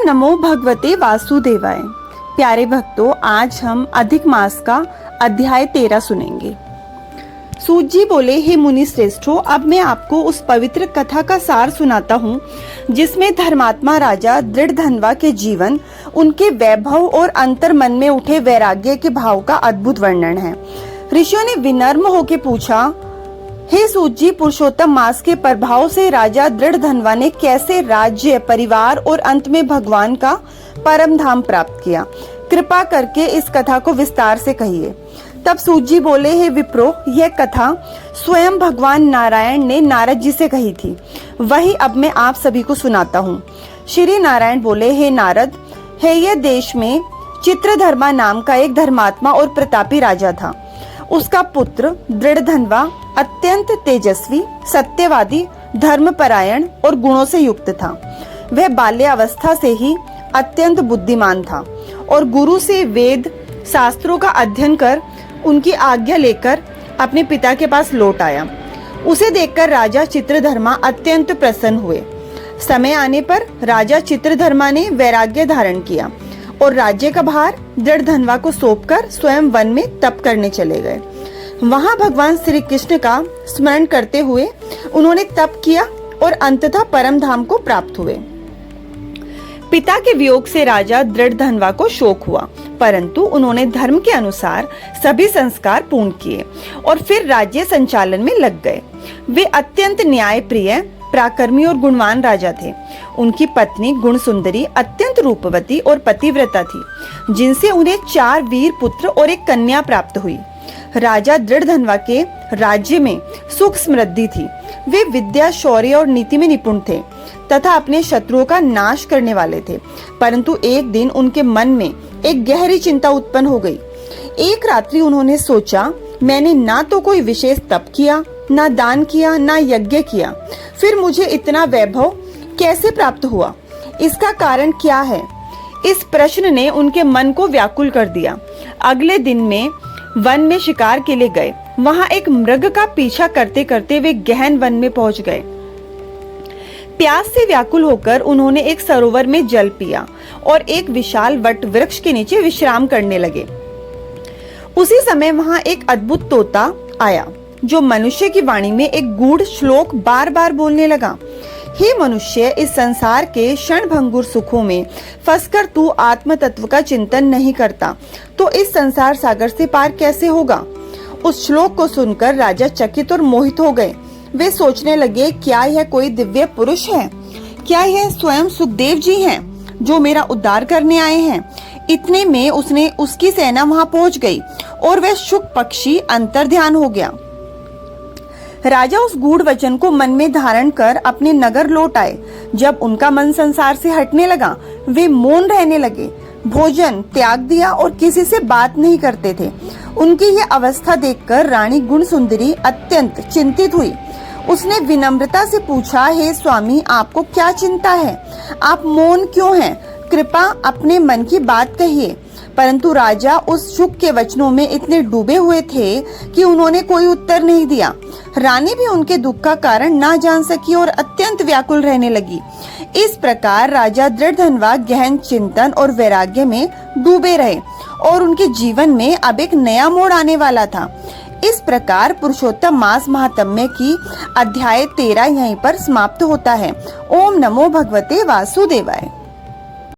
नमो भगवते वासुदेवाय। प्यारे भक्तों, आज हम अधिक मास का अध्याय 13 सुनेंगे। सूत जी बोले, हे मुनि श्रेष्ठों, अब मैं आपको उस पवित्र कथा का सार सुनाता हूँ जिसमें धर्मात्मा राजा दृढ़धनवा के जीवन, उनके वैभव और अंतर मन में उठे वैराग्य के भाव का अद्भुत वर्णन है। ऋषियों ने विनम्र होकर पूछा, हे सूत जी, पुरुषोत्तम मास के प्रभाव से राजा दृढ़धनवा ने कैसे राज्य, परिवार और अंत में भगवान का परम धाम प्राप्त किया? कृपा करके इस कथा को विस्तार से कहिए। तब सूत जी बोले, हे विप्रो, यह कथा स्वयं भगवान नारायण ने नारद जी से कही थी, वही अब मैं आप सभी को सुनाता हूँ। श्री नारायण बोले, हे नारद, है यह देश में चित्रधर्मा नाम का एक धर्मात्मा और प्रतापी राजा था। उसका पुत्र दृढ़धनवा अत्यंत तेजस्वी, सत्यवादी, धर्मपरायण और गुणों से युक्त था। वह बाल्यावस्था से ही अत्यंत बुद्धिमान था और गुरु से वेद शास्त्रों का अध्ययन कर उनकी आज्ञा लेकर अपने पिता के पास लौट आया। उसे देखकर राजा चित्रधर्मा अत्यंत प्रसन्न हुए। समय आने पर राजा चित्रधर्मा ने वैराग्य धारण किया और राज्य का भार दृढ़धनवा को सौंपकर स्वयं वन में तप करने चले गए। वहां भगवान श्री कृष्ण का स्मरण करते हुए उन्होंने तप किया और अंततः परम धाम को प्राप्त हुए। पिता के वियोग से राजा दृढ़धनवा को शोक हुआ, परंतु उन्होंने धर्म के अनुसार सभी संस्कार पूर्ण किए और फिर राज्य संचालन में लग गए। वे अत्यंत न्यायप्रिय, पराक्रमी और गुणवान राजा थे। उनकी पत्नी गुण सुंदरी, अत्यंत रूपवती और पतिव्रता थी, जिनसे उन्हें 4 वीर पुत्र और एक कन्या प्राप्त हुई। राजा दृढ़धनवा के राज्य में सुख समृद्धि थी। वे विद्या, शौर्य और नीति में निपुण थे तथा अपने शत्रुओं का नाश करने वाले थे। परंतु एक दिन उनके मन में एक गहरी चिंता उत्पन्न हो गई। एक रात्रि उन्होंने सोचा, मैंने ना तो कोई विशेष तप किया, ना दान किया, ना यज्ञ किया, फिर मुझे इतना वैभव कैसे प्राप्त हुआ? इसका कारण क्या है? इस प्रश्न ने उनके मन को व्याकुल कर दिया। अगले दिन में वन में शिकार के लिए गए। वहां एक मृग का पीछा करते करते वे गहन वन में पहुंच गए। प्यास से व्याकुल होकर उन्होंने एक सरोवर में जल पिया और एक विशाल वट वृक्ष के नीचे विश्राम करने लगे। उसी समय वहां एक अद्भुत तोता आया, जो मनुष्य की वाणी में एक गूढ़ श्लोक बार बार बोलने लगा। हे मनुष्य, इस संसार के क्षणभंगुर सुखों में फंसकर तू आत्म तत्व का चिंतन नहीं करता तो इस संसार सागर से पार कैसे होगा? उस श्लोक को सुनकर राजा चकित और मोहित हो गए। वे सोचने लगे, क्या यह कोई दिव्य पुरुष है? क्या यह स्वयं सुखदेव जी हैं, जो मेरा उद्धार करने आए हैं? इतने में उसकी सेना वहां पहुंच गई और वह शुक पक्षी अंतर्ध्यान हो गया। राजा उस गूढ़ वचन को मन में धारण कर अपने नगर लौट आए। जब उनका मन संसार से हटने लगा, वे मौन रहने लगे, भोजन त्याग दिया और किसी से बात नहीं करते थे। उनकी यह अवस्था देखकर रानी गुण सुंदरी अत्यंत चिंतित हुई। उसने विनम्रता से पूछा, हे स्वामी, आपको क्या चिंता है? आप मौन क्यों हैं? कृपा अपने मन की बात कहिए। परंतु राजा उस शुक के वचनों में इतने डूबे हुए थे कि उन्होंने कोई उत्तर नहीं दिया। रानी भी उनके दुख का कारण ना जान सकी और अत्यंत व्याकुल रहने लगी। इस प्रकार राजा दृढ़धनवा गहन चिंतन और वैराग्य में डूबे रहे और उनके जीवन में अब एक नया मोड़ आने वाला था। इस प्रकार पुरुषोत्तम मास महात्म्य की अध्याय 13 यहीं पर समाप्त होता है। ओम नमो भगवते वासुदेवाय।